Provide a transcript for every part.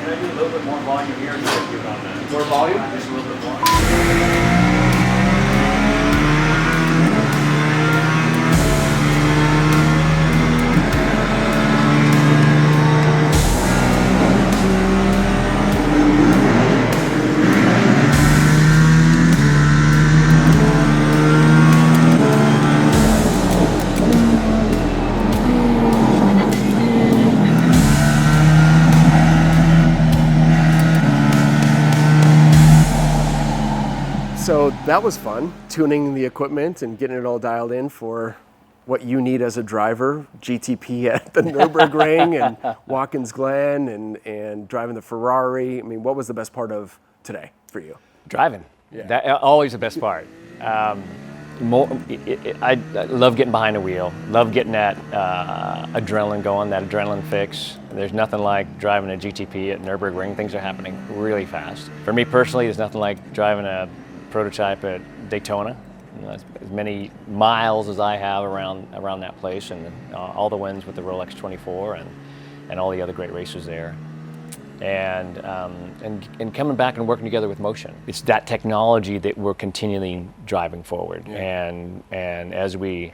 Can I do a little bit more volume here? Just do it on that. More volume? Just a little bit more. So that was fun, tuning the equipment and getting it all dialed in for what you need as a driver, GTP at the Nürburgring and Watkins Glen and driving the Ferrari. I mean, what was the best part of today for you? Driving. Yeah. That always the best part. I love getting behind the wheel, love getting that adrenaline going, that adrenaline fix. There's nothing like driving a GTP at Nürburgring. Things are happening really fast. For me personally, there's nothing like driving a prototype at Daytona. You know, as many miles as I have around that place, and all the wins with the Rolex 24 and all the other great races there. And coming back and working together with Motion. It's that technology that we're continually driving forward. Yeah. And as we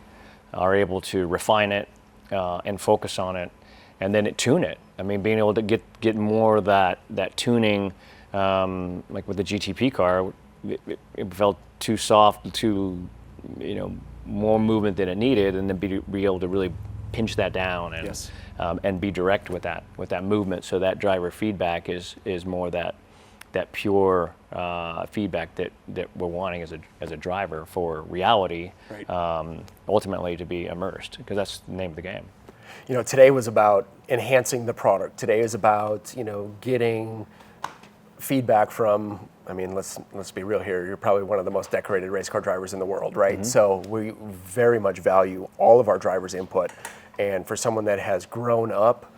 are able to refine it and focus on it, and then tune it. I mean, being able to get more of that tuning, like with the GTP car, it felt too soft, too, more movement than it needed, and then be able to really pinch that down and Yes. And be direct with that movement, so that driver feedback is more that pure feedback that we're wanting as a driver for reality, Right. Ultimately to be immersed, because that's the name of the game. Today was about enhancing the product. Today is about, getting feedback from, I mean, let's be real here. You're probably one of the most decorated race car drivers in the world, right? Mm-hmm. So we very much value all of our drivers' input. And for someone that has grown up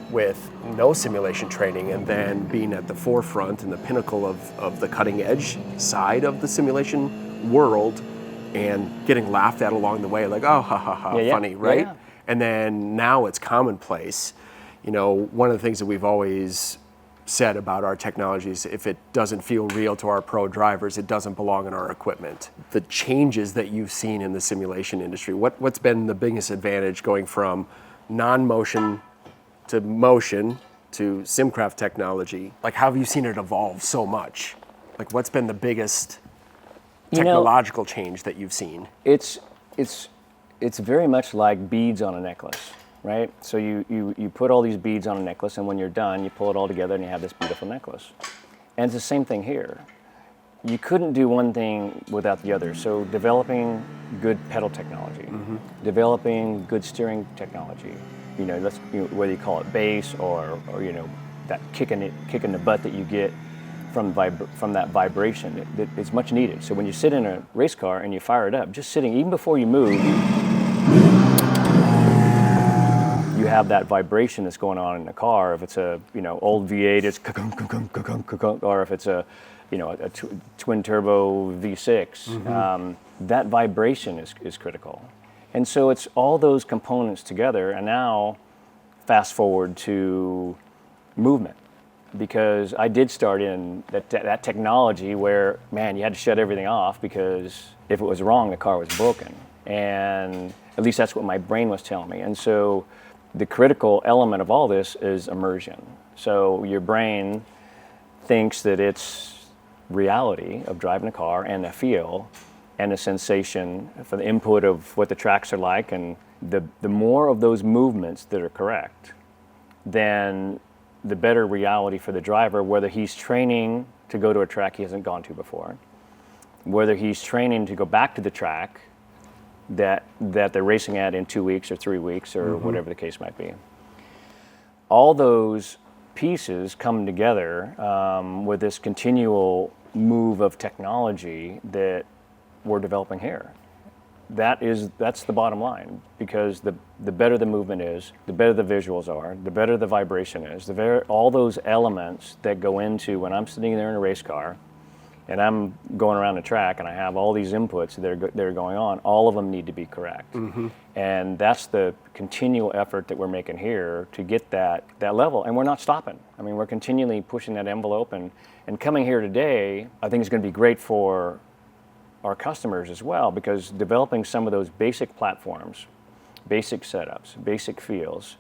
with no simulation training and then being at the forefront and the pinnacle of the cutting edge side of the simulation world and getting laughed at along the way, like, oh, ha, ha, ha, Yeah. funny, right? Yeah. And then now it's commonplace. One of the things that we've always said about our technologies, if it doesn't feel real to our pro drivers, it doesn't belong in our equipment. The changes that you've seen in the simulation industry, what's been the biggest advantage going from non-motion to motion to SimCraft technology? Like, how have you seen it evolve so much? Like, what's been the biggest technological change that you've seen? It's very much like beads on a necklace, right? So you put all these beads on a necklace, and when you're done, you pull it all together and you have this beautiful necklace. And it's the same thing here. You couldn't do one thing without the other. So developing good pedal technology, developing good steering technology, whether you call it bass or that kick in the butt that you get from that vibration, it's much needed. So when you sit in a race car and you fire it up, just sitting, even before you move, you have that vibration that's going on in the car. If it's a old V8, it's or if it's a twin turbo V6, that vibration is critical. And so it's all those components together. And now, fast forward to movement, because I did start in that technology where, man, you had to shut everything off, because if it was wrong, the car was broken. And at least that's what my brain was telling me. And so the critical element of all this is immersion. So your brain thinks that it's reality of driving a car and the feel and the sensation for the input of what the tracks are like, and the more of those movements that are correct, then the better reality for the driver, whether he's training to go to a track he hasn't gone to before, whether he's training to go back to the track that they're racing at in 2 weeks or 3 weeks or whatever the case might be. All those pieces come together with this continual move of technology that we're developing here. That's the bottom line, because the better the movement is, the better the visuals are, the better the vibration is, all those elements that go into when I'm sitting there in a race car and I'm going around the track and I have all these inputs that are going on, all of them need to be correct. And that's the continual effort that we're making here to get that level, and we're not stopping. I mean, we're continually pushing that envelope, and coming here today, I think is going to be great for our customers as well, because developing some of those basic platforms, basic setups, basic feels,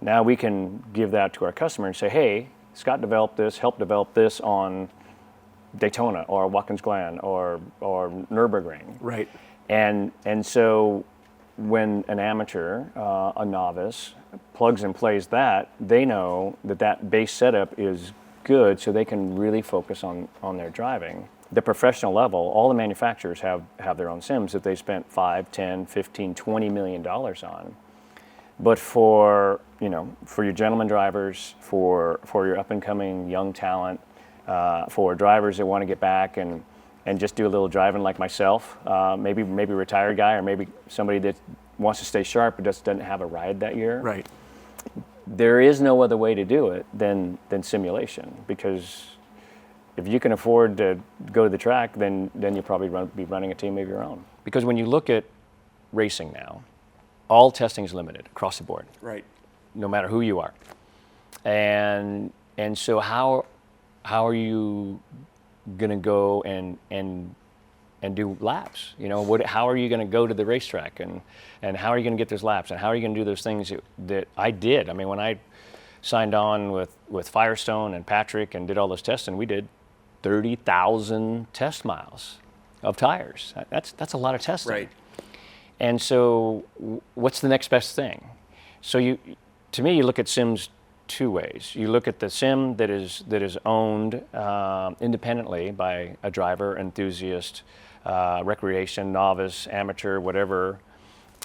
now we can give that to our customer and say, hey, Scott developed this, helped develop this on Daytona or Watkins Glen or Nürburgring. Right. And so when an amateur, a novice, plugs and plays that, they know that base setup is good, so they can really focus on their driving. The professional level, all the manufacturers have their own sims that they spent 5, 10, 15, $20 million on. But for your gentleman drivers, for your up and coming young talent, for drivers that want to get back and just do a little driving like myself, maybe a retired guy, or maybe somebody that wants to stay sharp but just doesn't have a ride that year. Right. There is no other way to do it than simulation, because if you can afford to go to the track, then you'll probably be running a team of your own. Because when you look at racing now, all testing is limited across the board. Right. No matter who you are. And so how are you going to go and do laps? How are you going to go to the racetrack, and how are you going to get those laps, and how are you going to do those things that I did? I mean, when I signed on with Firestone and Patrick and did all those testing, we did 30,000 test miles of tires. That's a lot of testing. Right. And so what's the next best thing? So to me, you look at sims two ways. You look at the sim that is owned independently by a driver, enthusiast, recreation, novice, amateur, whatever.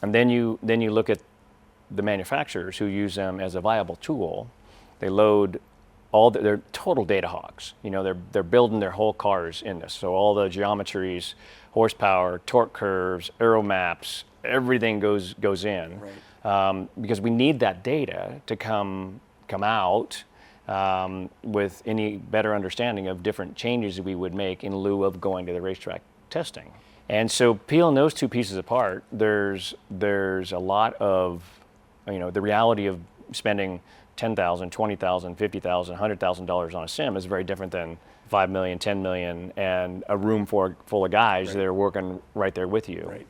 And then you look at the manufacturers who use them as a viable tool. They load they're total data hogs. They're building their whole cars in this. So all the geometries, horsepower, torque curves, aero maps, everything goes in. Right. Because we need that data to come out with any better understanding of different changes that we would make in lieu of going to the racetrack testing. And so peeling those two pieces apart, there's a lot of, the reality of spending $10,000, $20,000, $50,000, $100,000 on a sim is very different than $5 million, $10 million, and a room full of guys that are working right there with you. Right.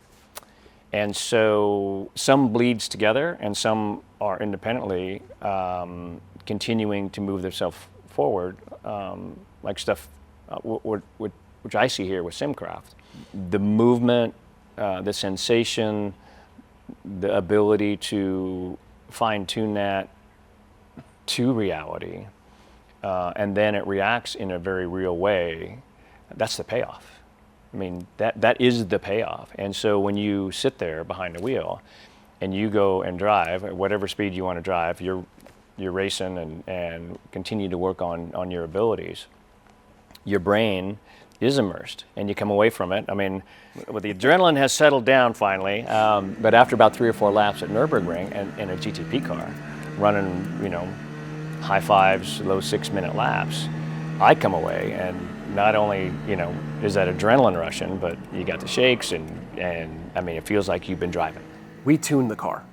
And so some bleeds together, and some are independently continuing to move themselves forward, like stuff which I see here with SimCraft. The movement, the sensation, the ability to fine-tune that to reality, and then it reacts in a very real way, that's the payoff. I mean, that is the payoff. And so when you sit there behind the wheel and you go and drive at whatever speed you want to drive, you're racing and continue to work on your abilities, your brain is immersed, and you come away from it. I mean, the adrenaline has settled down finally, but after about 3 or 4 laps at Nürburgring and in a GTP car, running, high 5s, low 6-minute laps, I come away and not only, is that adrenaline rushing, but you got the shakes and I mean, it feels like you've been driving. We tuned the car.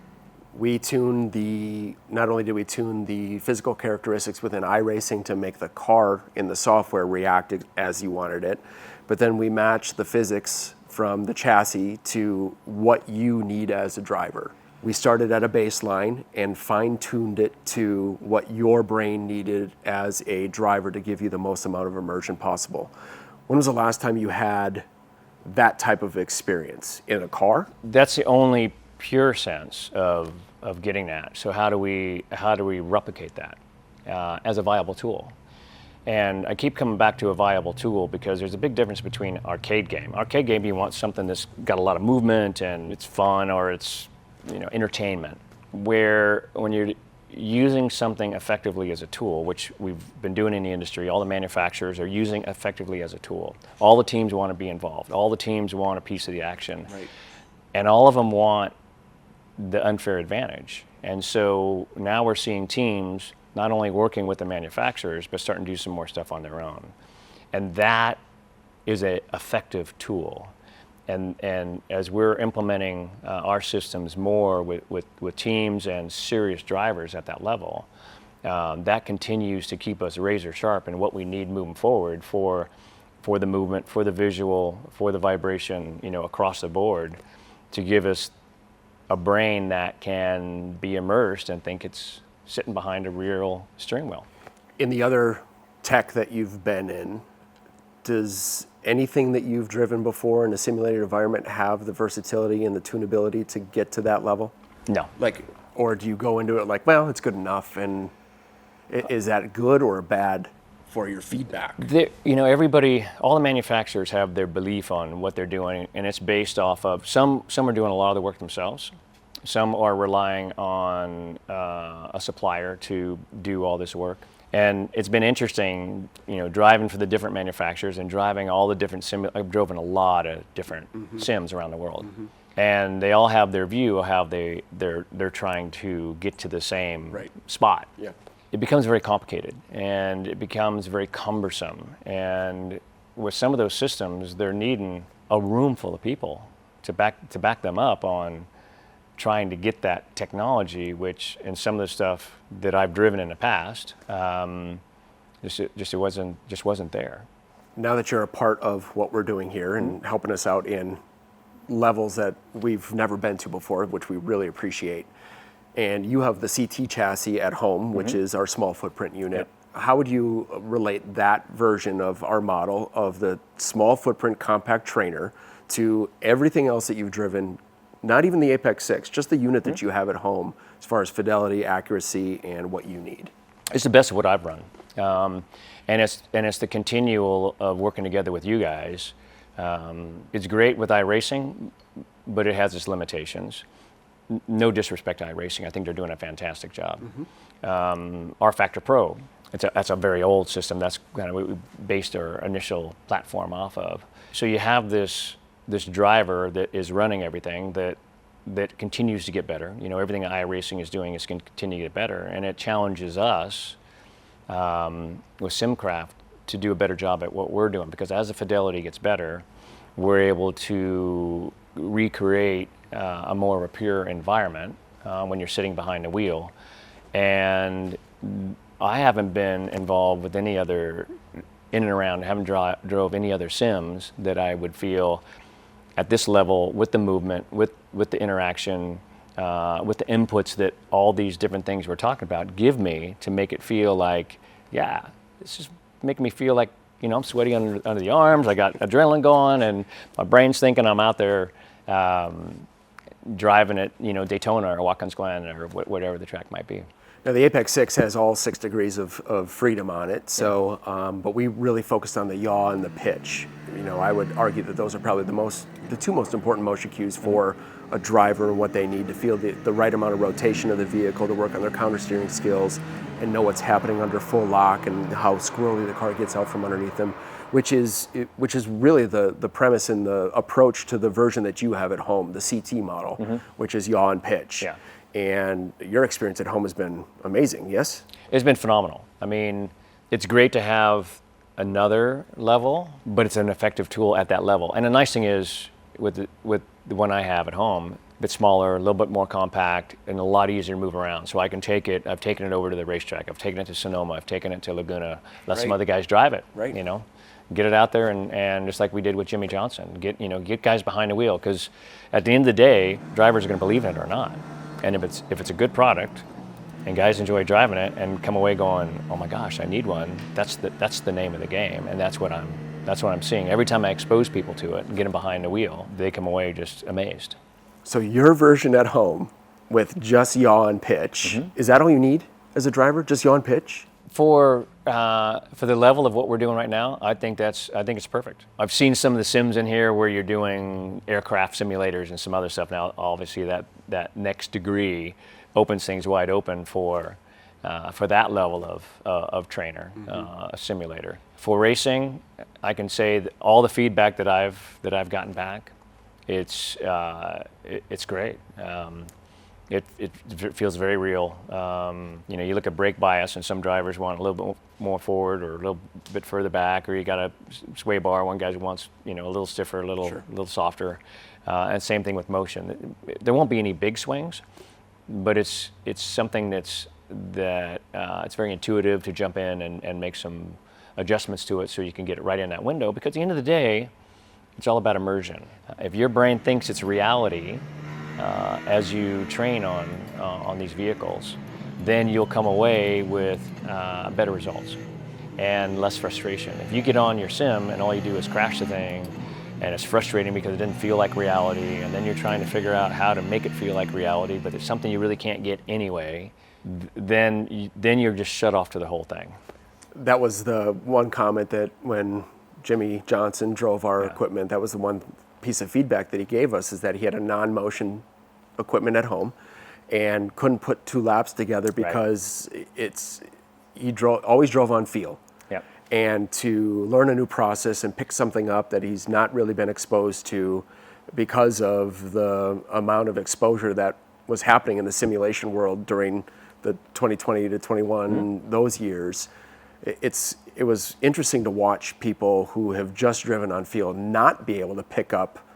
Not only did we tune the physical characteristics within iRacing to make the car in the software react as you wanted it, but then we matched the physics from the chassis to what you need as a driver. We started at a baseline and fine-tuned it to what your brain needed as a driver to give you the most amount of immersion possible. When was the last time you had that type of experience in a car? That's the only pure sense of getting that. So how do we replicate that as a viable tool? And I keep coming back to a viable tool because there's a big difference between arcade game. Arcade game, you want something that's got a lot of movement and it's fun, or it's entertainment. Where when you're using something effectively as a tool, which we've been doing in the industry, all the manufacturers are using effectively as a tool. All the teams want to be involved. All the teams want a piece of the action. Right. And all of them want the unfair advantage. And so now we're seeing teams not only working with the manufacturers, but starting to do some more stuff on their own. And that is a effective tool. And as we're implementing our systems more with teams and serious drivers at that level, that continues to keep us razor sharp in what we need moving forward for the movement, for the visual, for the vibration, across the board, to give us a brain that can be immersed and think it's sitting behind a real steering wheel. In the other tech that you've been in, does anything that you've driven before in a simulated environment have the versatility and the tunability to get to that level? No. Or do you go into it like, well, it's good enough, and is that good or bad for your feedback? Everybody, all the manufacturers have their belief on what they're doing, and it's based off of, some are doing a lot of the work themselves. Some are relying on a supplier to do all this work. And it's been interesting, driving for the different manufacturers and driving all the different I've driven a lot of different sims around the world. And they all have their view of how they're trying to get to the same spot. Yeah. It becomes very complicated and it becomes very cumbersome. And with some of those systems, they're needing a room full of people to back them up on trying to get that technology, which in some of the stuff that I've driven in the past, it wasn't there. Now that you're a part of what we're doing here and helping us out in levels that we've never been to before, which we really appreciate, and you have the CT chassis at home, which is our small footprint unit. Yep. How would you relate that version of our model of the small footprint compact trainer to everything else that you've driven? Not even the Apex 6, just the unit that you have at home as far as fidelity, accuracy, and what you need. It's the best of what I've run. And it's the continual of working together with you guys. It's great with iRacing, but it has its limitations. No disrespect to iRacing. I think they're doing a fantastic job. R-Factor Pro, that's a very old system. That's kind of what we based our initial platform off of. So you have this driver that is running everything that continues to get better. Everything that iRacing is doing is going to continue to get better, and it challenges us with SimCraft to do a better job at what we're doing, because as the fidelity gets better, we're able to recreate a more of a pure environment when you're sitting behind the wheel. And I haven't been involved with any other, in and around, haven't drove any other sims that I would feel at this level, with the movement, with the interaction, with the inputs that all these different things we're talking about give me, to make it feel like, yeah, this is making me feel like, I'm sweaty under the arms, I got adrenaline going, and my brain's thinking I'm out there driving at, Daytona or Watkins Glen or whatever the track might be. Now, the Apex 6 has all 6 degrees of freedom on it, so but we really focused on the yaw and the pitch. I would argue that those are probably the two most important motion cues for a driver and what they need to feel the right amount of rotation of the vehicle, to work on their counter steering skills and know what's happening under full lock and how squirrely the car gets out from underneath them, which is really the premise and the approach to the version that you have at home, the CT model, which is yaw and pitch. Yeah. And your experience at home has been amazing, yes? It's been phenomenal. I mean, it's great to have another level, but it's an effective tool at that level. And the nice thing is, with the one I have at home, a bit smaller, a little bit more compact, and a lot easier to move around. So I can take it, I've taken it over to the racetrack, I've taken it to Sonoma, I've taken it to Laguna, let some other guys drive it, Get it out there, and just like we did with Jimmy Johnson, get guys behind the wheel, because at the end of the day, drivers are going to believe in it or not. And if it's a good product, and guys enjoy driving it and come away going, oh my gosh, I need one, that's the name of the game, and that's what I'm seeing. Every time I expose people to it and get them behind the wheel, they come away just amazed. So your version at home with just yaw and pitch, is that all you need as a driver, just yaw and pitch? For the level of what we're doing right now, I think it's perfect. I've seen some of the sims in here where you're doing aircraft simulators and some other stuff. Now, obviously, that next degree opens things wide open for that level of trainer, a simulator. For racing, I can say that all the feedback that I've gotten back, it's great. It feels very real. You look at brake bias, and some drivers want a little bit more forward or a little bit further back, or you got a sway bar. One guy wants a little stiffer, a little softer, and same thing with motion. There won't be any big swings, but it's something that it's very intuitive to jump in and make some adjustments to it so you can get it right in that window. Because at the end of the day, it's all about immersion. If your brain thinks it's reality, as you train on these vehicles, then you'll come away with better results and less frustration. If you get on your sim and all you do is crash the thing, and it's frustrating because it didn't feel like reality, and then you're trying to figure out how to make it feel like reality, but it's something you really can't get anyway, then you're just shut off to the whole thing. That was the one comment that when Jimmy Johnson drove our equipment, that was the one piece of feedback that he gave us, is that he had a non-motion equipment at home and couldn't put 2 laps together because he always drove on feel. Yep. And to learn a new process and pick something up that he's not really been exposed to because of the amount of exposure that was happening in the simulation world during the 2020 to 21, those years, it was interesting to watch people who have just driven on field not be able to pick up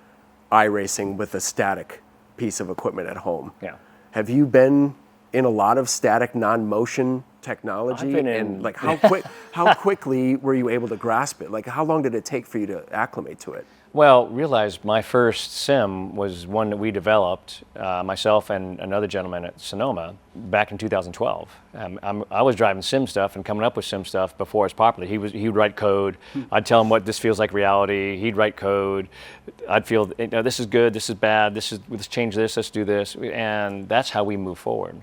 iRacing with a static piece of equipment at home. Yeah. Have you been in a lot of static non-motion technology? I've been and like how quickly were you able to grasp it? Like how long did it take for you to acclimate to it? Well, realize my first sim was one that we developed, myself and another gentleman at Sonoma, back in 2012. I was driving sim stuff and coming up with sim stuff before it's popular. He would write code. I'd tell him what this feels like reality. He'd write code. I'd feel, this is good, this is bad, let's change this, let's do this, and that's how we move forward.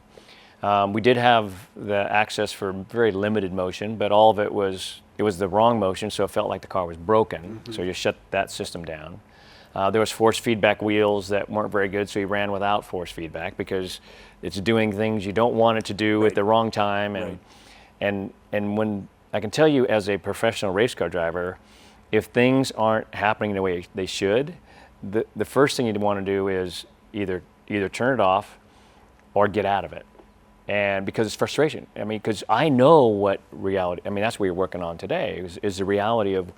We did have the access for very limited motion, but all of it was the wrong motion, so it felt like the car was broken. So you shut that system down. There was force feedback wheels that weren't very good, so you ran without force feedback because it's doing things you don't want it to do at the wrong time. And when I can tell you, as a professional race car driver, if things aren't happening the way they should, the first thing you'd want to do is either turn it off or get out of it. And because it's frustration. I mean, because I know what reality, that's what you're working on today, is the reality of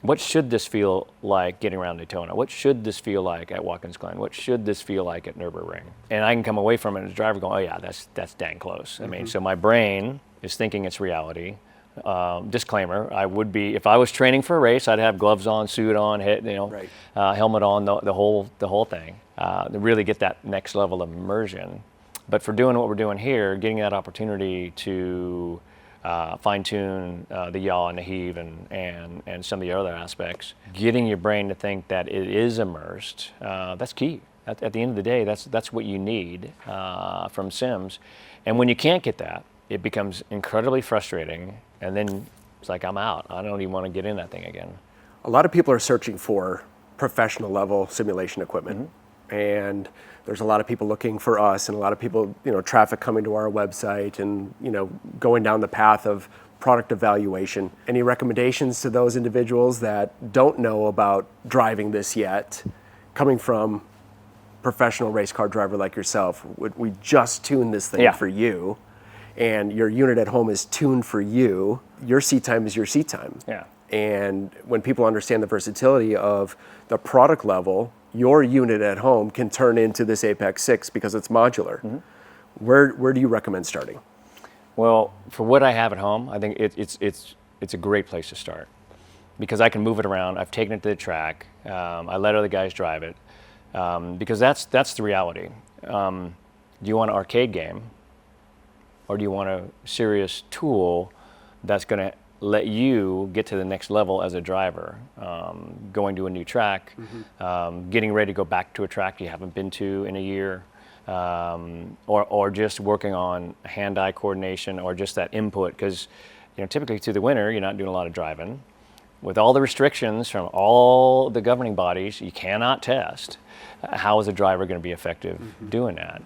what should this feel like getting around Daytona? What should this feel like at Watkins Glen? What should this feel like at Nürburgring? And I can come away from it as a driver going, oh yeah, that's dang close. I mean, so my brain is thinking it's reality. Disclaimer, I would be, if I was training for a race, I'd have gloves on, suit on, helmet on, the whole thing, to really get that next level of immersion. But for doing what we're doing here, getting that opportunity to fine-tune the yaw and the heave and some of the other aspects, getting your brain to think that it is immersed, that's key. At the end of the day, that's what you need from sims. And when you can't get that, it becomes incredibly frustrating, and then it's like, I'm out. I don't even want to get in that thing again. A lot of people are searching for professional level simulation equipment. And there's a lot of people looking for us, and a lot of people, traffic coming to our website and, going down the path of product evaluation. Any recommendations to those individuals that don't know about driving this yet, coming from professional race car driver like yourself? We just tuned this thing for you, and your unit at home is tuned for you. Your seat time is your seat time. Yeah. And when people understand the versatility of the product level, your unit at home can turn into this Apex 6 because it's modular. Where do you recommend starting? Well, for what I have at home, I think it's a great place to start because I can move it around. I've taken it to the track. I let other guys drive it because that's the reality. Do you want an arcade game, or do you want a serious tool that's going to let you get to the next level as a driver, going to a new track, getting ready to go back to a track you haven't been to in a year, or just working on hand-eye coordination or just that input, because typically through the winter you're not doing a lot of driving. With all the restrictions from all the governing bodies, you cannot test. How is a driver going to be effective doing that?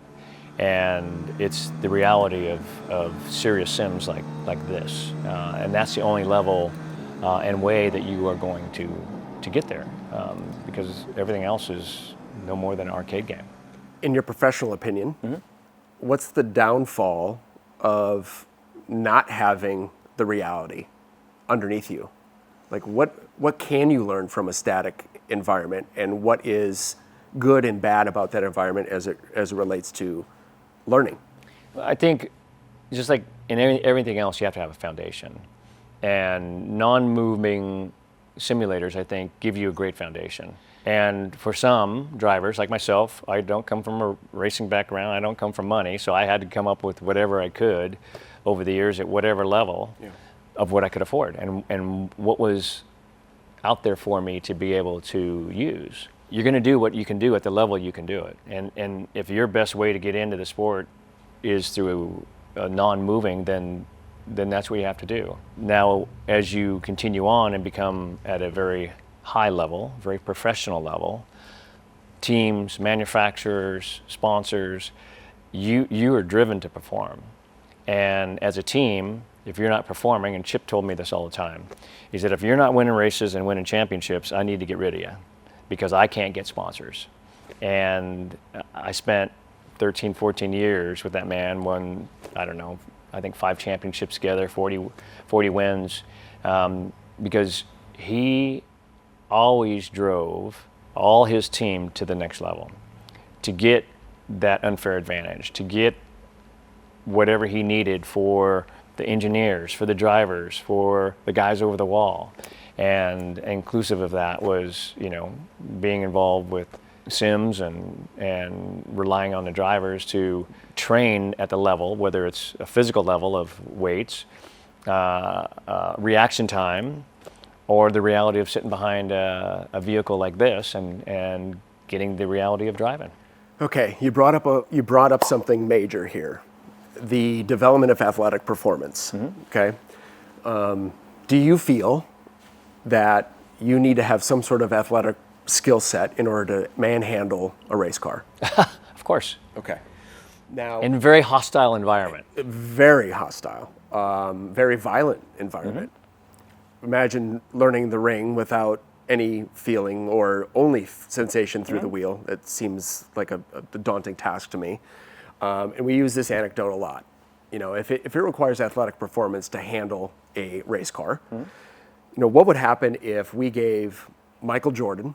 And it's the reality of serious sims like this, and that's the only level and way that you are going to get there, because everything else is no more than an arcade game. In your professional opinion, what's the downfall of not having the reality underneath you? Like what can you learn from a static environment, and what is good and bad about that environment as it relates to learning? I think just like in everything else, you have to have a foundation. And non-moving simulators, I think, give you a great foundation. And for some drivers, like myself, I don't come from a racing background, I don't come from money, so I had to come up with whatever I could over the years at whatever level of what I could afford and what was out there for me to be able to use. You're going to do what you can do at the level you can do it. And if your best way to get into the sport is through a non-moving, then that's what you have to do. Now, as you continue on and become at a very high level, very professional level, teams, manufacturers, sponsors, you are driven to perform. And as a team, if you're not performing, and Chip told me this all the time, he said, if you're not winning races and winning championships, I need to get rid of you because I can't get sponsors. And I spent 13, 14 years with that man, won, I don't know, I think 5 championships together, 40 wins, because he always drove all his team to the next level, to get that unfair advantage, to get whatever he needed for the engineers, for the drivers, for the guys over the wall. And inclusive of that was, being involved with sims and relying on the drivers to train at the level, whether it's a physical level of weights, reaction time, or the reality of sitting behind a vehicle like this and getting the reality of driving. Okay, you brought up something major here, the development of athletic performance. Okay, do you feel that you need to have some sort of athletic skill set in order to manhandle a race car? Of course. Okay. Now, in a very hostile environment. Very hostile, very violent environment. Imagine learning the ring without any feeling or only sensation through the wheel. It seems like a daunting task to me. And we use this anecdote a lot. If it requires athletic performance to handle a race car, what would happen if we gave Michael Jordan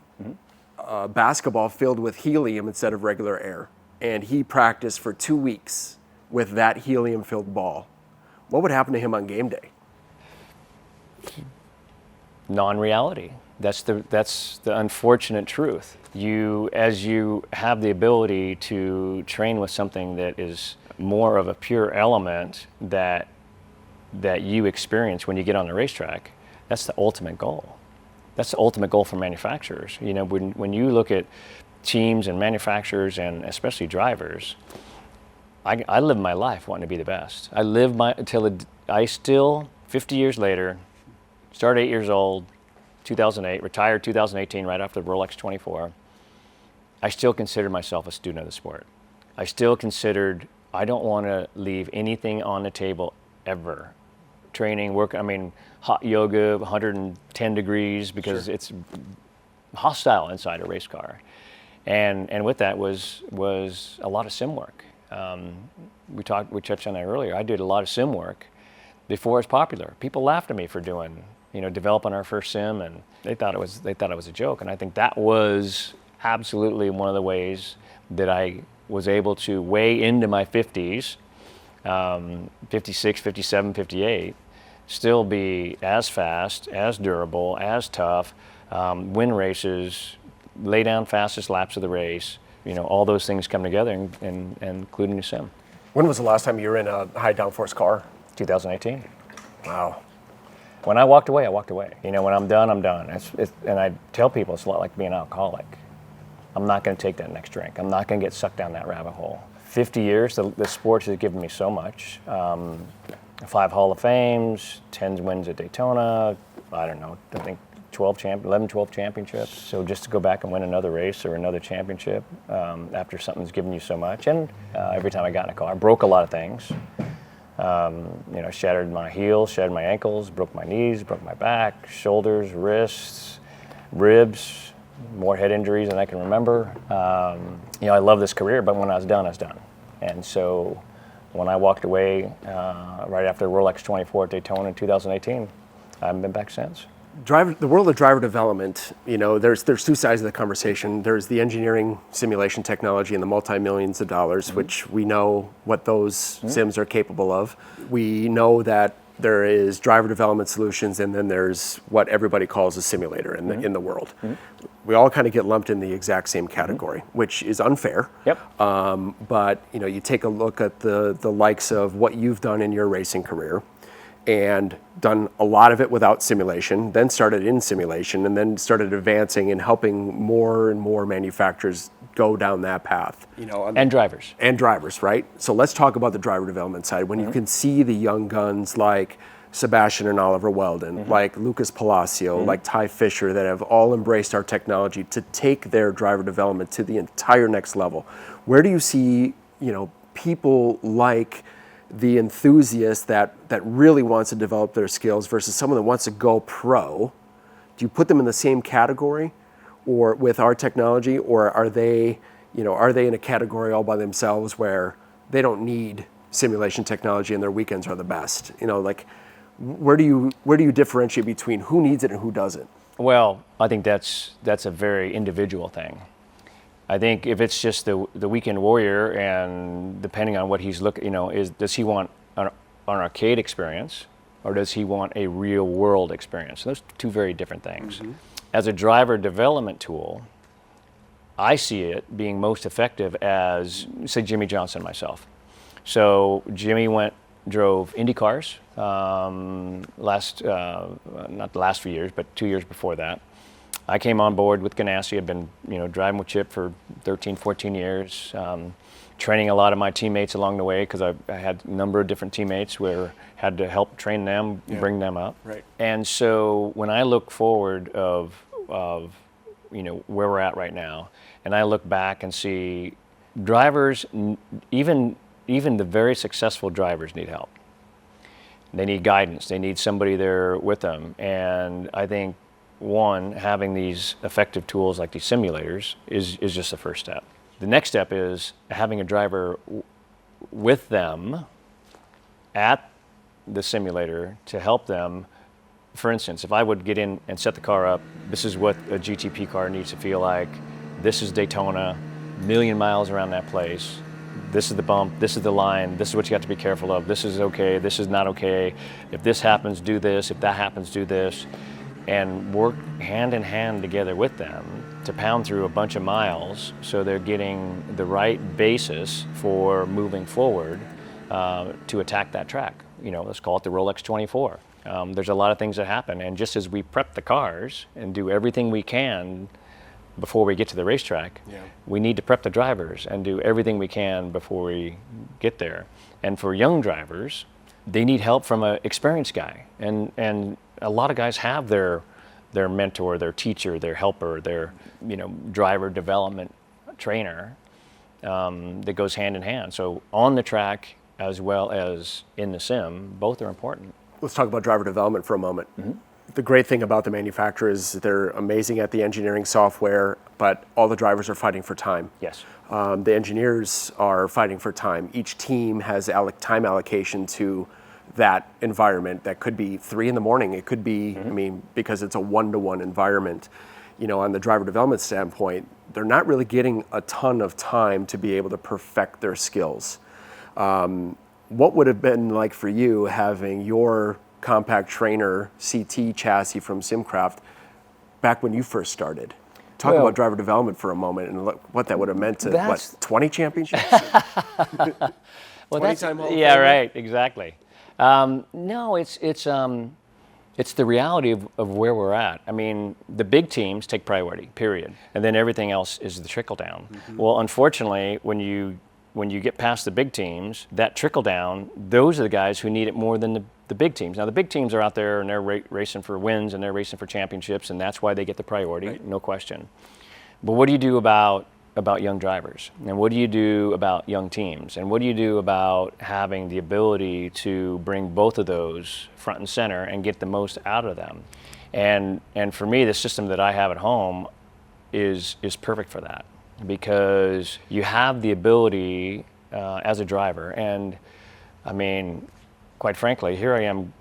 a basketball filled with helium instead of regular air, and he practiced for 2 weeks with that helium-filled ball? What would happen to him on game day? Non-reality. That's the unfortunate truth. As you have the ability to train with something that is more of a pure element that you experience when you get on the racetrack, that's the ultimate goal. That's the ultimate goal for manufacturers. When you look at teams and manufacturers and especially drivers, I live my life wanting to be the best. I still, 50 years later, started 8 years old, 2008, retired 2018 right after the Rolex 24. I still consider myself a student of the sport. I still considered I don't want to leave anything on the table ever. Training, work, hot yoga, 110 degrees because it's hostile inside a race car. And with that was a lot of sim work. We touched on that earlier. I did a lot of sim work before it was popular. People laughed at me for developing our first sim, and they thought it was a joke. And I think that was absolutely one of the ways that I was able to weigh into my 50s, 56, 57, 58, still be as fast, as durable, as tough, win races, lay down fastest laps of the race. All those things come together, and including the sim. When was the last time you were in a high downforce car? 2018. Wow. When I walked away, I walked away. When I'm done, I'm done. And I tell people it's a lot like being an alcoholic. I'm not going to take that next drink. I'm not going to get sucked down that rabbit hole. 50 years, the sport has given me so much. 5 Hall of Fames, 10 wins at Daytona, I think 11, 12 championships. So just to go back and win another race or another championship after something's given you so much. And every time I got in a car, I broke a lot of things. Shattered my heels, shattered my ankles, broke my knees, broke my back, shoulders, wrists, ribs, more head injuries than I can remember. I love this career, but when I was done, I was done. And so when I walked away right after Rolex 24 at Daytona in 2018, I haven't been back since. The world of driver development, there's two sides of the conversation. There's the engineering simulation technology and the multi-millions of dollars, which we know what those sims are capable of. We know that there is driver development solutions, and then there's what everybody calls a simulator in the world. We all kind of get lumped in the exact same category, which is unfair. Yep. But you take a look at the likes of what you've done in your racing career, and done a lot of it without simulation, then started in simulation, and then started advancing and helping more and more manufacturers go down that path. And drivers. And drivers, right? So let's talk about the driver development side. When you can see the young guns like Sebastian and Oliver Weldon, like Lucas Palacio, like Ty Fisher, that have all embraced our technology to take their driver development to the entire next level. Where do you see, people like the enthusiast that really wants to develop their skills versus someone that wants to go pro? Do you put them in the same category or with our technology, or are they in a category all by themselves where they don't need simulation technology and their weekends are the best? Where do you differentiate between who needs it and who doesn't? Well, I think that's a very individual thing. I think if it's just the weekend warrior, and depending on what he's looking, does he want an arcade experience, or does he want a real world experience? Those are two very different things. As a driver development tool, I see it being most effective as, say, Jimmy Johnson and myself. So Jimmy drove Indy cars not the last few years, but 2 years before that. I came on board with Ganassi. I'd been, driving with Chip for 13, 14 years, training a lot of my teammates along the way, because I had a number of different teammates where I had to help train them, bring them up. Right. And so when I look forward of where we're at right now, and I look back and see drivers, even the very successful drivers need help. They need guidance. They need somebody there with them. And I think, one, having these effective tools like these simulators is just the first step. The next step is having a driver with them at the simulator to help them. For instance, if I would get in and set the car up, this is what a GTP car needs to feel like. This is Daytona, 1,000,000 miles around that place. This is the bump, this is the line, this is what you have to be careful of. This is okay, this is not okay. If this happens, do this. If that happens, do this. And work hand in hand together with them to pound through a bunch of miles so they're getting the right basis for moving forward to attack that track. Let's call it the Rolex 24. There's a lot of things that happen, and just as we prep the cars and do everything we can before we get to the racetrack, we need to prep the drivers and do everything we can before we get there. And for young drivers, they need help from an experienced guy. And a lot of guys have their mentor, their teacher, their helper, their driver development trainer that goes hand in hand. So on the track as well as in the sim, both are important. Let's talk about driver development for a moment. The great thing about the manufacturer is they're amazing at the engineering software, but all the drivers are fighting for time. Yes. The engineers are fighting for time. Each team has time allocation to that environment. That could be 3 a.m. It could be, because it's a one-to-one environment. On the driver development standpoint, they're not really getting a ton of time to be able to perfect their skills. What would have been like for you having your compact trainer CT chassis from SimCraft back when you first started? Talk about driver development for a moment and what that would have meant to 20 championships? Well, 20-time Hall of yeah, Famer? right, exactly. No, it's the reality of where we're at. The big teams take priority, period, and then everything else is the trickle down. Well, unfortunately, when you get past the big teams, that trickle down, those are the guys who need it more than the big teams. Now, the big teams are out there and they're racing for wins and they're racing for championships, and that's why they get the priority, no question. But what do you do about young drivers? And what do you do about young teams? And what do you do about having the ability to bring both of those front and center and get the most out of them? And for me, the system that I have at home is perfect for that, because you have the ability as a driver. And I mean, quite frankly, here I am,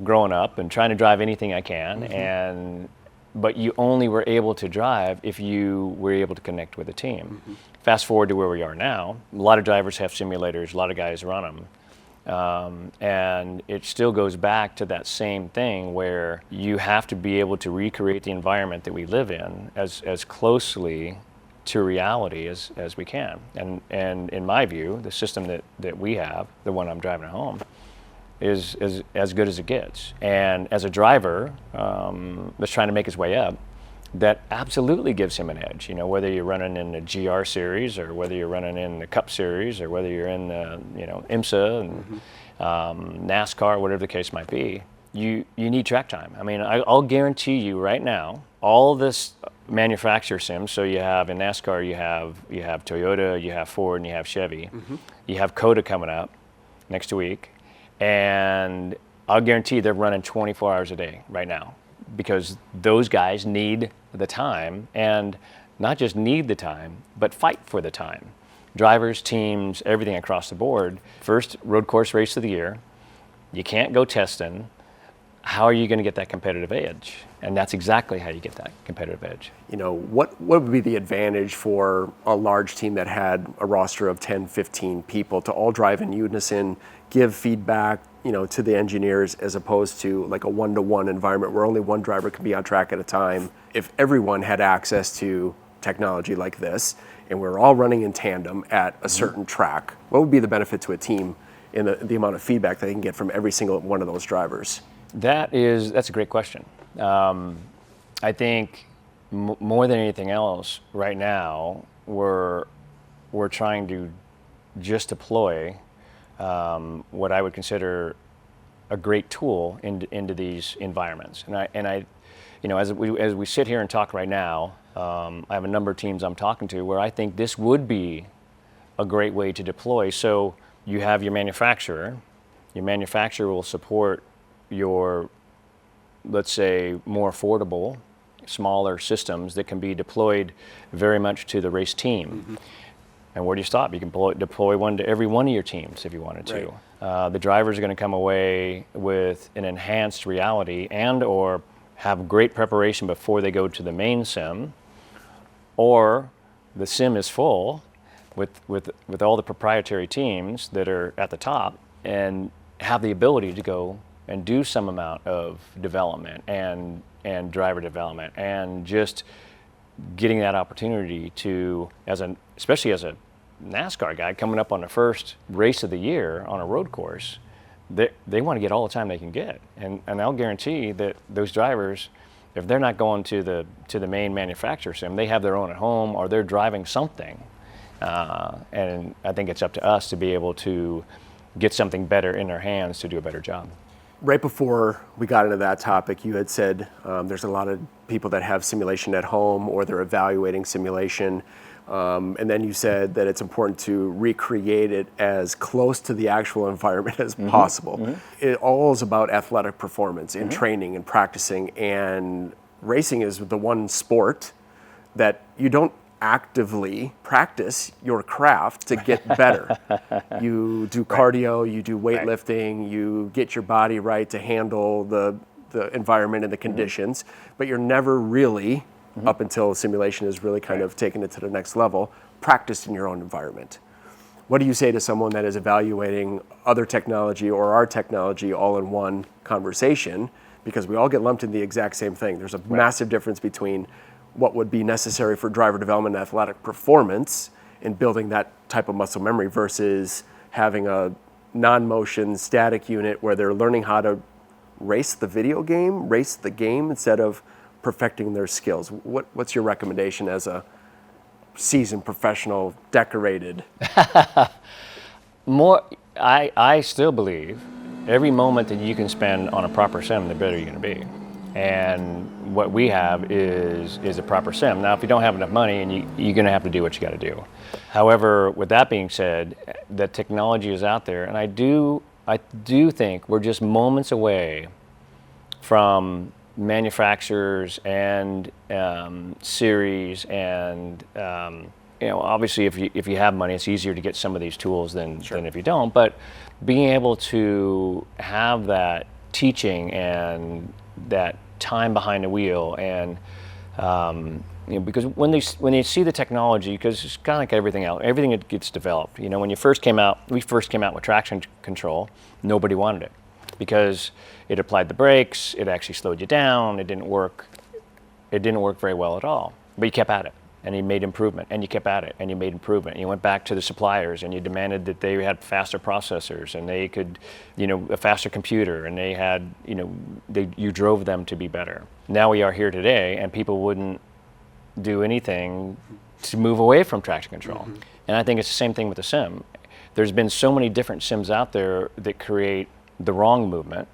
growing up and trying to drive anything I can, but you only were able to drive if you were able to connect with a team. Fast forward to where we are now, a lot of drivers have simulators, a lot of guys run them. And it still goes back to that same thing where you have to be able to recreate the environment that we live in as closely to reality as we can. And in my view, the system that we have, the one I'm driving at home, is as good as it gets. And as a driver that's trying to make his way up, that absolutely gives him an edge. Whether you're running in the GR series or whether you're running in the Cup series or whether you're in the IMSA and NASCAR, whatever the case might be, you need track time. I mean, I'll guarantee you right now, all this manufacturer sims. So you have in NASCAR, you have Toyota, you have Ford, and you have Chevy. You have Coda coming up next week. And I'll guarantee they're running 24 hours a day right now because those guys need the time, and not just need the time, but fight for the time. Drivers, teams, everything across the board. First road course race of the year. You can't go testing. How are you going to get that competitive edge? And that's exactly how you get that competitive edge. What would be the advantage for a large team that had a roster of 10, 15 people to all drive in unison, give feedback, to the engineers, as opposed to like a one-to-one environment where only one driver can be on track at a time? If everyone had access to technology like this and we're all running in tandem at a certain track, what would be the benefit to a team in the amount of feedback that they can get from every single one of those drivers? That's a great question. I think more than anything else right now, we're trying to just deploy what I would consider a great tool into these environments. And I as we sit here and talk right now, I have a number of teams I'm talking to where I think this would be a great way to deploy. So you have your manufacturer. Your manufacturer will support your, let's say, more affordable, smaller systems that can be deployed very much to the race team. And where do you stop? You can deploy one to every one of your teams if you wanted to. Right. The drivers are going to come away with an enhanced reality and or have great preparation before they go to the main sim, or the sim is full with all the proprietary teams that are at the top and have the ability to go and do some amount of development and driver development, and just getting that opportunity to, especially as a NASCAR guy coming up on the first race of the year on a road course, they want to get all the time they can get. And I'll guarantee that those drivers, if they're not going to the main manufacturer sim, they have their own at home or they're driving something. And I think it's up to us to be able to get something better in their hands to do a better job. Right before we got into that topic, you had said there's a lot of people that have simulation at home or they're evaluating simulation. And then you said that it's important to recreate it as close to the actual environment as possible. It all is about athletic performance in training and practicing. And racing is the one sport that you don't actively practice your craft to get better. You do cardio, you do weightlifting, you get your body right to handle the environment and the conditions, but you're never really, up until simulation is really kind of taken it to the next level, practiced in your own environment. What do you say to someone that is evaluating other technology or our technology all in one conversation? Because we all get lumped in the exact same thing. There's a massive difference between what would be necessary for driver development and athletic performance in building that type of muscle memory versus having a non-motion static unit where they're learning how to race the video game, race the game instead of perfecting their skills. What's your recommendation as a seasoned professional, decorated? I still believe every moment that you can spend on a proper sim, the better you're going to be. And what we have is a proper sim. Now, if you don't have enough money, and you're going to have to do what you got to do. However, with that being said, the technology is out there, and I do think we're just moments away from manufacturers and series and obviously if you have money, it's easier to get some of these tools than if you don't. But being able to have that teaching and that time behind the wheel, and because when they see the technology, because it's kind of like everything else, everything that gets developed. When we first came out with traction control, nobody wanted it because it applied the brakes, it actually slowed you down, it didn't work very well at all. But you kept at it, and you made improvement, and you kept at it, and you made improvement. And you went back to the suppliers, and you demanded that they had faster processors, and they could, a faster computer, and they had, you drove them to be better. Now we are here today, and people wouldn't do anything to move away from traction control. Mm-hmm. And I think it's the same thing with the sim. There's been so many different sims out there that create the wrong movement,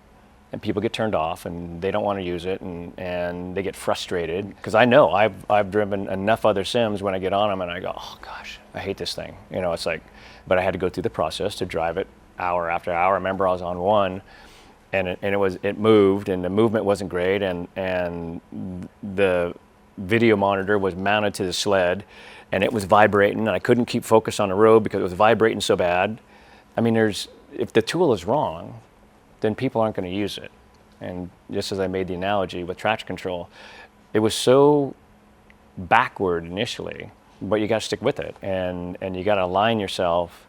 and people get turned off and they don't want to use it, and they get frustrated. Because I know I've driven enough other sims when I get on them and I go, oh gosh, I hate this thing. It's like, but I had to go through the process to drive it hour after hour. I remember I was on one and it moved, and the movement wasn't great, and the video monitor was mounted to the sled and it was vibrating, and I couldn't keep focus on the road because it was vibrating so bad. I mean, if the tool is wrong, then people aren't going to use it. And just as I made the analogy with traction control, it was so backward initially, but you got to stick with it, and you got to align yourself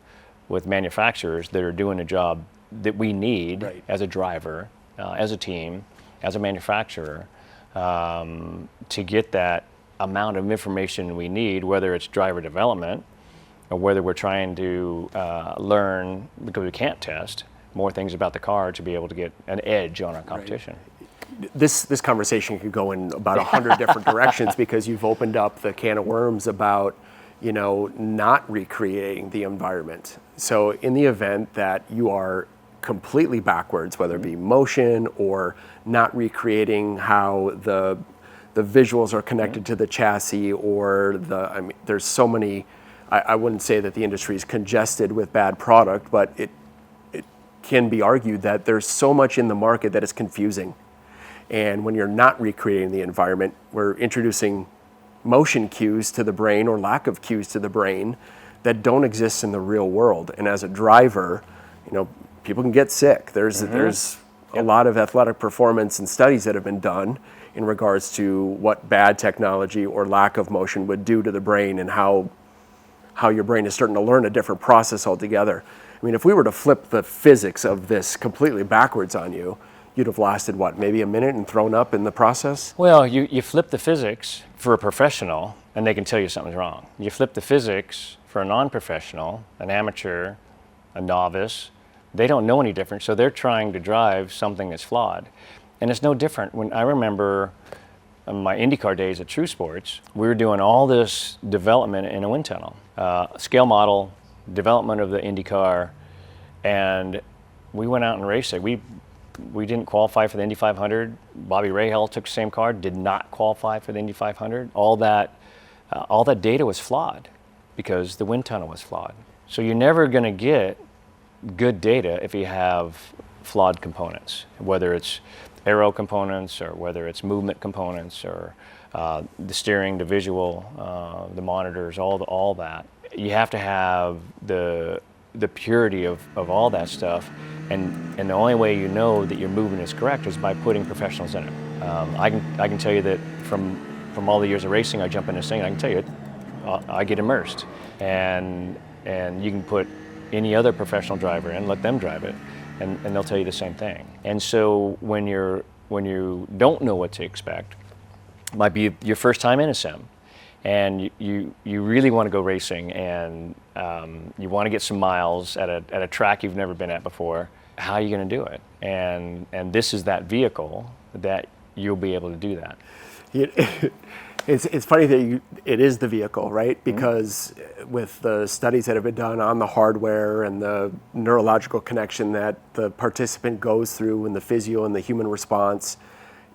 with manufacturers that are doing the job that we need as a driver, as a team, as a manufacturer, to get that amount of information we need, whether it's driver development or whether we're trying to learn, because we can't test, more things about the car to be able to get an edge on our competition. Right. This conversation could go in about 100 different directions, because you've opened up the can of worms about not recreating the environment. So in the event that you are completely backwards, whether it be motion or not recreating how the visuals are connected to the chassis, or there's so many. I wouldn't say that the industry is congested with bad product, but it can be argued that there's so much in the market that is confusing. And when you're not recreating the environment, we're introducing motion cues to the brain, or lack of cues to the brain, that don't exist in the real world. And as a driver, people can get sick. There's a lot of athletic performance and studies that have been done in regards to what bad technology or lack of motion would do to the brain, and how your brain is starting to learn a different process altogether. I mean, if we were to flip the physics of this completely backwards on you, you'd have lasted, maybe a minute and thrown up in the process? Well, you flip the physics for a professional, and they can tell you something's wrong. You flip the physics for a non-professional, an amateur, a novice. They don't know any different, so they're trying to drive something that's flawed. And it's no different. When I remember my IndyCar days at True Sports, we were doing all this development in a wind tunnel, scale model, development of the IndyCar, and we went out and raced it. We didn't qualify for the Indy 500. Bobby Rahal took the same car, did not qualify for the Indy 500. All that data was flawed because the wind tunnel was flawed. So you're never going to get good data if you have flawed components, whether it's aero components or whether it's movement components, or the steering, the visual, the monitors, all that. You have to have the purity of all that stuff, and the only way you know that your movement is correct is by putting professionals in it. I can tell you that from all the years of racing, I jump in this thing, I can tell you I get immersed, and you can put any other professional driver in, let them drive it, and they'll tell you the same thing. And so when you don't know what to expect, it might be your first time in a sim, and you really want to go racing, and you want to get some miles at a track you've never been at before. How are you going to do it? And this is that vehicle that you'll be able to do that. It's funny that it is the vehicle, right? Because with the studies that have been done on the hardware and the neurological connection that the participant goes through, and the physio and the human response,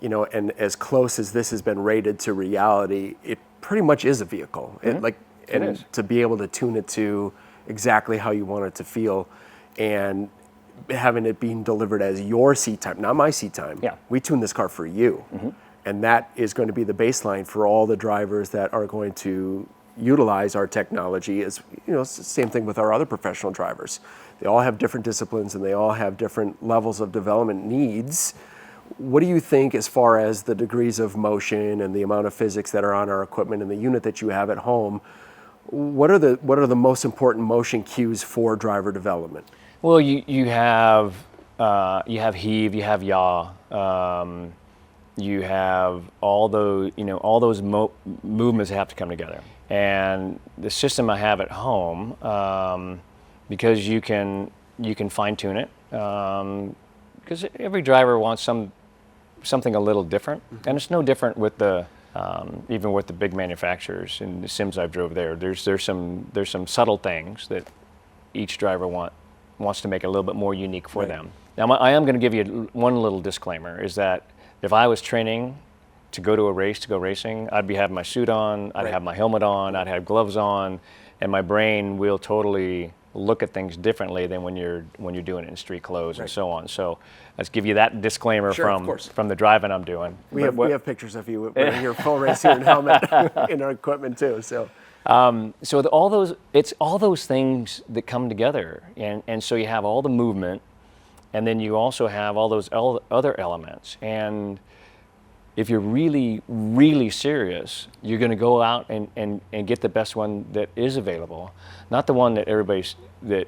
and as close as this has been rated to reality, it pretty much is a vehicle. Mm-hmm. To be able to tune it to exactly how you want it to feel, and having it being delivered as your seat time, not my seat time. Yeah. We tune this car for you. Mm-hmm. And that is going to be the baseline for all the drivers that are going to, utilize our technology is, it's the same thing with our other professional drivers. They all have different disciplines and they all have different levels of development needs. What do you think as far as the degrees of motion and the amount of physics that are on our equipment and the unit that you have at home? What are the most important motion cues for driver development? Well, you have heave, you have yaw, you have all those movements that have to come together. And the system I have at home, because you can fine tune it, because every driver wants something a little different, and it's no different with even with the big manufacturers and the sims I've drove there. There's some subtle things that each driver wants to make a little bit more unique for them. Now, I am going to give you one little disclaimer, is that if I was training to go to a race, to go racing, I'd be having my suit on, I'd have my helmet on, I'd have gloves on, and my brain will totally look at things differently than when you're doing it in street clothes and so on. So let's give you that disclaimer from the driving I'm doing. We have pictures of you wearing your full race suit and helmet in our equipment too. So. It's all those things that come together, and so you have all the movement, and then you also have all those other elements. And if you're really, really serious, you're going to go out and get the best one that is available, not the one that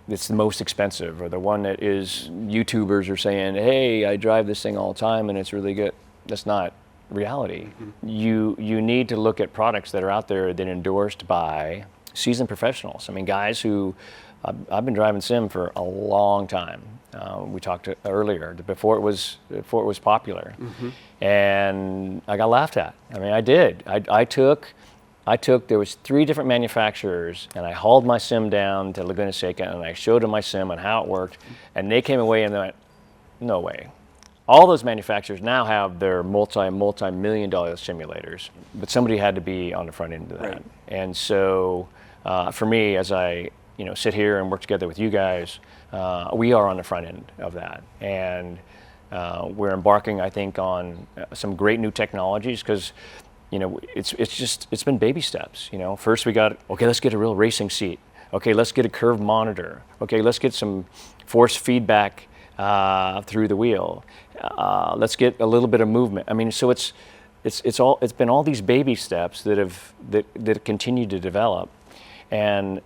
that's the most expensive, or the one that is YouTubers are saying, hey, I drive this thing all the time and it's really good. That's not reality. You need to look at products that are out there that are endorsed by seasoned professionals. I mean, guys who, I've been driving sim for a long time. We talked earlier before it was popular, and I got laughed at. I mean, I did. I took. There was 3 different manufacturers, and I hauled my sim down to Laguna Seca, and I showed them my sim and how it worked, and they came away and they went, "No way." All those manufacturers now have their multi-million-dollar simulators, but somebody had to be on the front end of that. Right. And so, for me, as I sit here and work together with you guys, we are on the front end of that, and we're embarking, I think, on some great new technologies, because it's been baby steps. First we got, okay, let's get a real racing seat. Okay, let's get a curved monitor. Okay, let's get some force feedback through the wheel. Let's get a little bit of movement. I mean, so it's been all these baby steps that continue to develop, and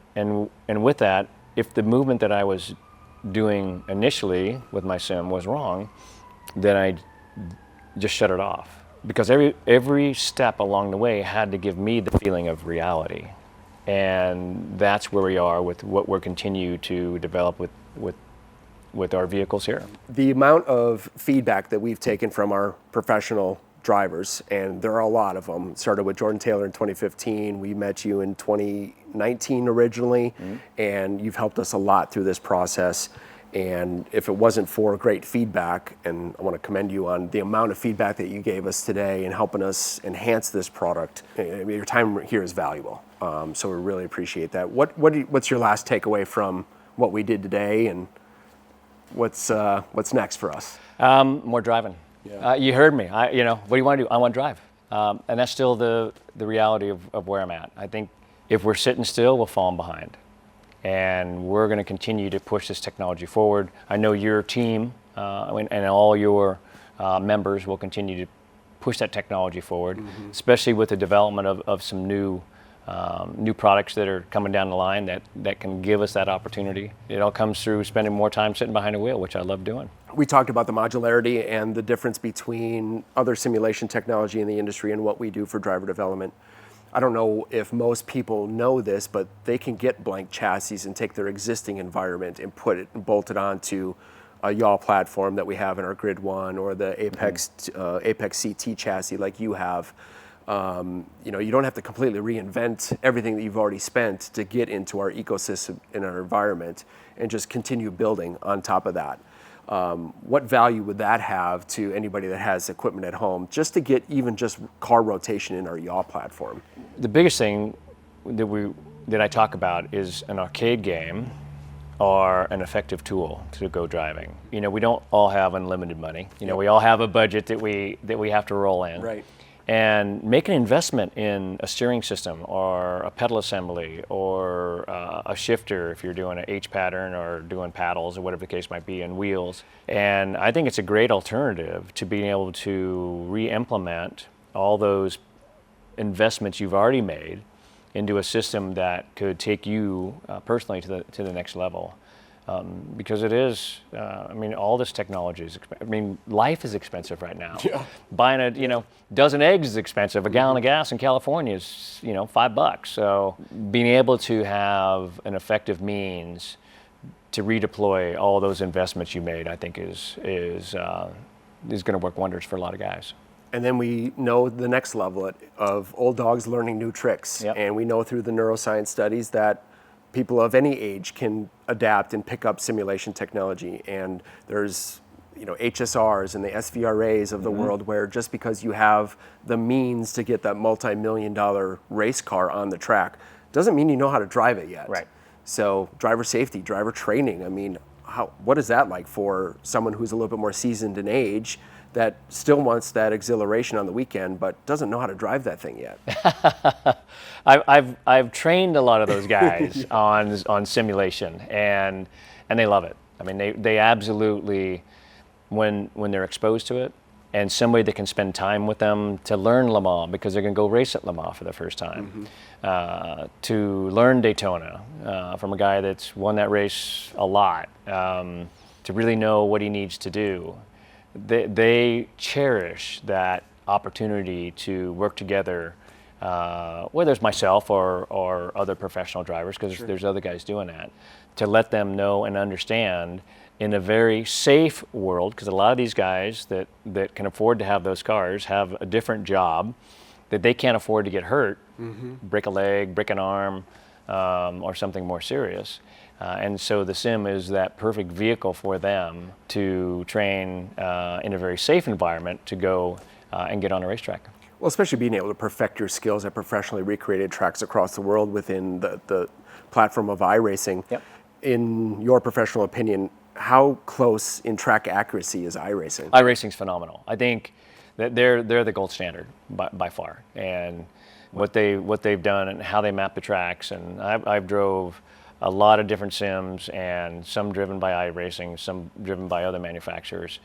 with that, if the movement that I was doing initially with my sim was wrong, then I just shut it off, because every step along the way had to give me the feeling of reality, and that's where we are with what we're continue to develop with our vehicles here. The amount of feedback that we've taken from our professional drivers, and there are a lot of them. It started with Jordan Taylor in 2015. We met you in 2019 originally, and you've helped us a lot through this process. And if it wasn't for great feedback, and I want to commend you on the amount of feedback that you gave us today and helping us enhance this product, your time here is valuable. So we really appreciate that. What's your last takeaway from what we did today, and what's next for us? More driving. Yeah. You heard me. What do you want to do? I want to drive. And that's still the reality of where I'm at. I think if we're sitting still, we'll fall behind. And we're going to continue to push this technology forward. I know your team and all your members will continue to push that technology forward, especially with the development of some new products that are coming down the line that can give us that opportunity. It all comes through spending more time sitting behind a wheel, which I love doing. We talked about the modularity and the difference between other simulation technology in the industry and what we do for driver development. I don't know if most people know this, but they can get blank chassis and take their existing environment and put it and bolt it onto a yaw platform that we have in our Grid 1 or the Apex CT chassis like you have. You don't have to completely reinvent everything that you've already spent to get into our ecosystem in our environment and just continue building on top of that. What value would that have to anybody that has equipment at home just to get even just car rotation in our yaw platform? The biggest thing that I talk about is an arcade game or an effective tool to go driving. We don't all have unlimited money. We all have a budget that we have to roll in. Right. and make an investment in a steering system or a pedal assembly or a shifter if you're doing an H pattern or doing paddles or whatever the case might be, and wheels. And I think it's a great alternative to being able to re-implement all those investments you've already made into a system that could take you personally to the next level. Because it is, all this technology is, life is expensive right now. Yeah. Buying a, dozen eggs is expensive. A gallon of gas in California is, $5. So being able to have an effective means to redeploy all those investments you made, I think is going to work wonders for a lot of guys. And then we know the next level of old dogs learning new tricks. Yep. And we know through the neuroscience studies that people of any age can adapt and pick up simulation technology. And there's HSRs and the SVRAs of the world, where just because you have the means to get that multi-million-dollar race car on the track doesn't mean you know how to drive it yet. Right. So driver safety, driver training, what is that like for someone who's a little bit more seasoned in age that still wants that exhilaration on the weekend but doesn't know how to drive that thing yet? I've trained a lot of those guys on simulation, and they love it. They absolutely, when they're exposed to it, and somebody that can spend time with them to learn Le Mans because they're going to go race at Le Mans for the first time, to learn Daytona from a guy that's won that race a lot, to really know what he needs to do. They cherish that opportunity to work together, whether it's myself or other professional drivers, because there's other guys doing that, to let them know and understand in a very safe world, because a lot of these guys that can afford to have those cars have a different job, that they can't afford to get hurt, break a leg, break an arm, or something more serious. And so the sim is that perfect vehicle for them to train in a very safe environment to go and get on a racetrack. Well, especially being able to perfect your skills at professionally recreated tracks across the world within the platform of iRacing. Yep. In your professional opinion, how close in track accuracy is iRacing? iRacing's phenomenal. I think that they're the gold standard by far. And what they've done and how they map the tracks. And I've drove a lot of different sims, and some driven by iRacing, some driven by other manufacturers.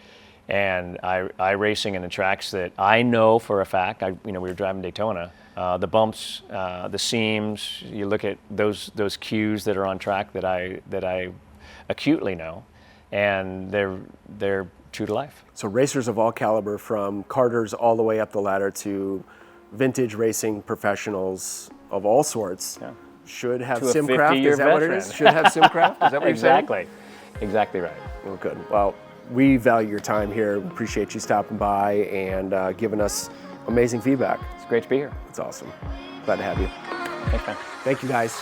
And iRacing in the tracks that I know for a fact, we were driving Daytona, the bumps, the seams, you look at those cues that are on track that I acutely know, and they're true to life. So racers of all caliber, from karters all the way up the ladder to vintage racing professionals of all sorts, should have SimCraft. Is that what it is? Should have SimCraft? Is that what you're saying? Exactly right. Well, good. Well, we value your time here. Appreciate you stopping by and giving us amazing feedback. It's great to be here. It's awesome. Glad to have you. Thanks, man. Thank you, guys.